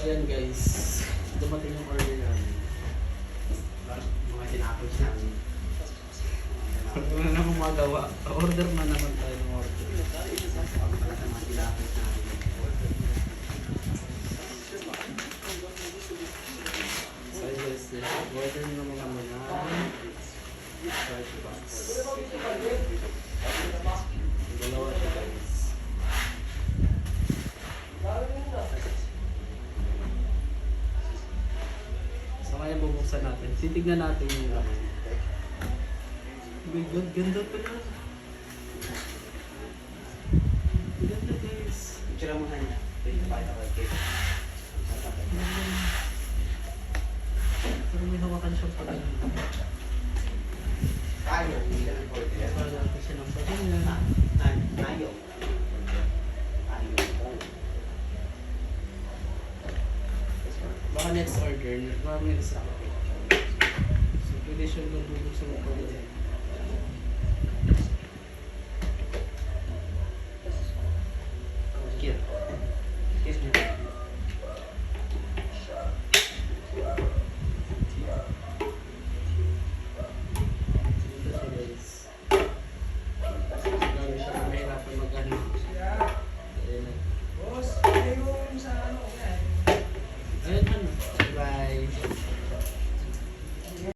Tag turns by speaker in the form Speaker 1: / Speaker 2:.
Speaker 1: Ayan guys, dumating yung order namin.
Speaker 2: Mga tinapos namin.
Speaker 1: Wala na namang magawa. Order na naman tayo ng order.
Speaker 2: Mga tinapos namin.
Speaker 1: So guys, order na naman kami na Starbucks. Dalawa siya guys. So kaya bubuksan natin. Titignan natin yung laman. Oh my God, ganda pala. Ganda guys.
Speaker 2: Picture mo kanya. Pwede pa ito kay
Speaker 1: Pero may hawakan siyang pala.
Speaker 2: Tayo.
Speaker 1: Para natin siya ng pagkain.
Speaker 2: Tayo.
Speaker 1: Baka next order, marami na sa akin. So pwede siyang nabubuksan ng pagkain.